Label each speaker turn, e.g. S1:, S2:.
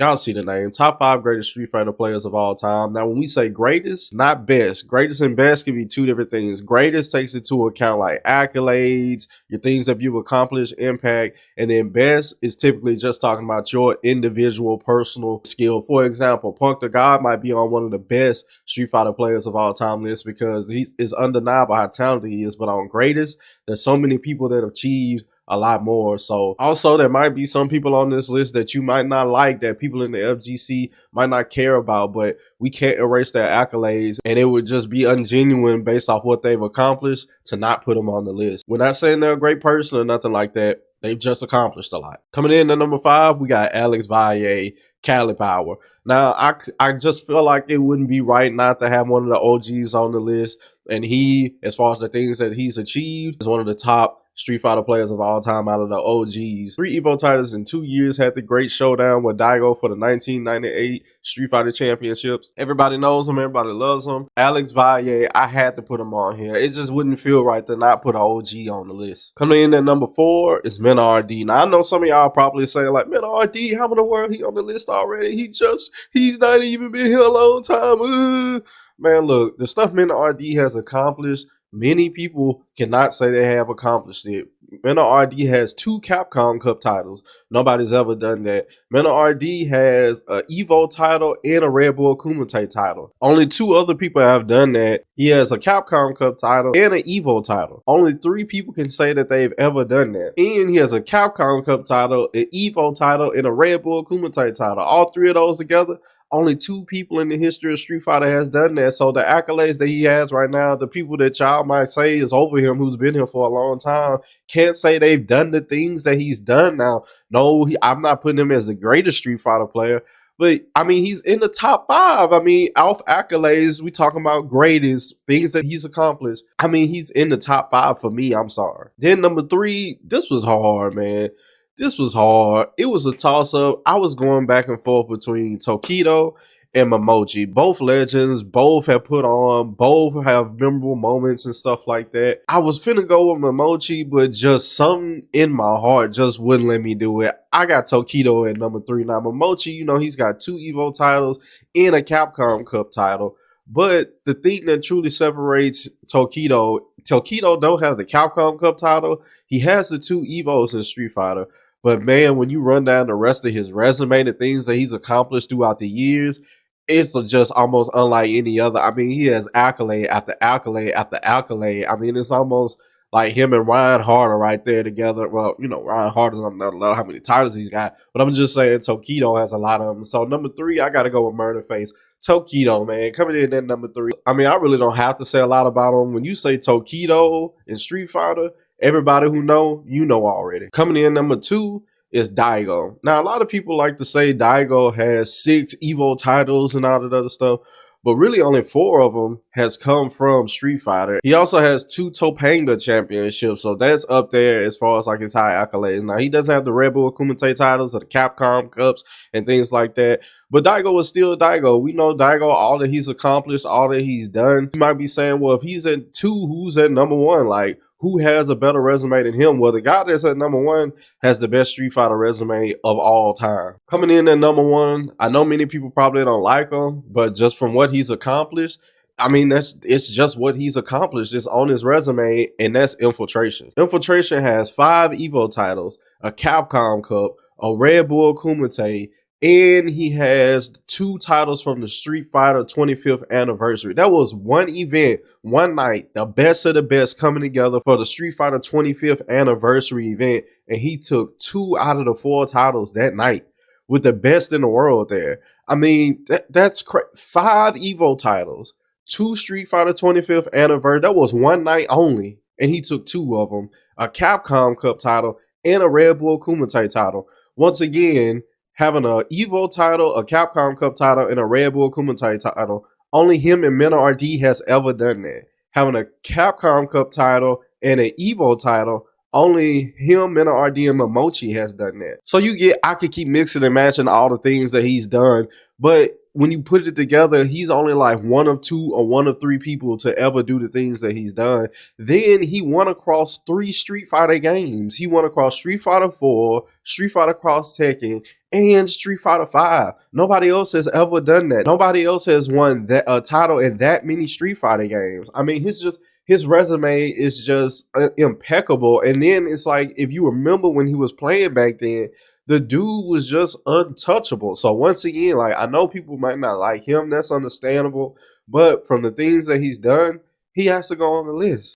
S1: Y'all see the name. Top 5 greatest Street Fighter players of all time. Now, when we say greatest, not best. Greatest and best can be two different things. Greatest takes into account like accolades, your things that you've accomplished, impact, and then best is typically just talking about your individual personal skill. For example, Punk the God might be on one of the best Street Fighter players of all time lists because it's undeniable how talented he is. But on greatest, there's so many people that have achieved a lot more. So also there might be some people on this list that you might not like, that people in the FGC might not care about, but we can't erase their accolades, and it would just be ungenuine based off what they've accomplished to not put them on the list. We're not saying they're a great person or nothing like that. They've just accomplished a lot. Coming in at number 5, we got Alex Valle, Cali Power. Now, I just feel like it wouldn't be right not to have one of the OGs on the list. And he, as far as the things that he's achieved, is one of the top Street Fighter players of all time out of the OGs. 3 Evo titles in 2 years, had the great showdown with Daigo for the 1998 Street Fighter Championships. Everybody knows him, everybody loves him. Alex Valle, I had to put him on here. It just wouldn't feel right to not put an OG on the list. Coming in at number 4 is Menard. Now, I know some of y'all probably saying like, Menard, how in the world he on the list already? He's not even been here a long time. Man, look, the stuff Menard has accomplished, many people cannot say they have accomplished it. Menard has 2 Capcom Cup titles. Nobody's ever done that. Menard has an Evo title and a Red Bull Kumite title. Only 2 other people have done that. He has a Capcom Cup title and an Evo title. Only 3 people can say that they've ever done that. And he has a Capcom Cup title, an Evo title, and a Red Bull Kumite title. All 3 of those together, only 2 people in the history of Street Fighter has done that. So the accolades that he has right now, the people that y'all might say is over him, who's been here for a long time, can't say they've done the things that he's done now. No, I'm not putting him as the greatest Street Fighter player, but I mean, he's in the top 5. I mean, off accolades, we talking about greatest, things that he's accomplished. I mean, he's in the top 5 for me. I'm sorry. Then number 3, this was hard, man. This was hard. It was a toss-up. I was going back and forth between Tokido and Momochi. Both legends, both have put on, both have memorable moments and stuff like that. I was finna go with Momochi, but just something in my heart just wouldn't let me do it. I got Tokido at number 3. Now, Momochi, you know, he's got 2 Evo titles and a Capcom Cup title. But the thing that truly separates Tokido don't have the Capcom Cup title. He has the 2 Evos in Street Fighter. But man, when you run down the rest of his resume, the things that he's accomplished throughout the years, it's just almost unlike any other. I mean, he has accolade after accolade after accolade. I mean, it's almost like him and Ryan Harder right there together. Well, you know, Ryan Harder's not know how many titles he's got, but I'm just saying Tokido has a lot of them. So number 3, I got to go with Murder Face. Tokido, man, coming in at number 3. I mean, I really don't have to say a lot about him. When you say Tokido in Street Fighter, everybody who know, you know already. Coming in number 2 is Daigo. Now, a lot of people like to say Daigo has 6 Evo titles and all that other stuff, but really only 4 of them has come from Street Fighter. He also has 2 Topanga championships, so that's up there as far as like his high accolades. Now, he doesn't have the Red Bull Kumite titles or the Capcom Cups and things like that, but Daigo is still Daigo. We know Daigo, all that he's accomplished, all that he's done. You might be saying, well, if he's at 2, who's at number 1? Like, who has a better resume than him? Well, the guy that's at number 1 has the best Street Fighter resume of all time. Coming in at number 1, I know many people probably don't like him, but just from what he's accomplished, I mean, it's just what he's accomplished. It's on his resume, and that's Infiltration. Infiltration has 5 Evo titles, a Capcom Cup, a Red Bull Kumite, and he has 2 titles from the Street Fighter 25th anniversary. That was one event, one night, the best of the best coming together for the Street Fighter 25th anniversary event. And he took 2 out of the 4 titles that night with the best in the world there. I mean, that's 5 Evo titles, 2 Street Fighter 25th anniversary. That was one night only. And he took 2 of them, a Capcom Cup title and a Red Bull Kumite title. Once again, having an Evo title, a Capcom Cup title, and a Red Bull Kumite title. Only him and Menard has ever done that. Having a Capcom Cup title and an Evo title, only him, Menard, and Momochi has done that. So you get, I could keep mixing and matching all the things that he's done, but when you put it together, he's only like one of two or one of three people to ever do the things that he's done. Then he won across 3 Street Fighter games. He won across Street Fighter 4, Street Fighter Cross Tekken, and Street Fighter 5. Nobody else has ever done that. Nobody else has won that title in that many Street Fighter games. I mean, his resume is just impeccable. And then it's like, if you remember when he was playing back then, the dude was just untouchable. So once again, like, I know people might not like him, that's understandable, but from the things that he's done, he has to go on the list.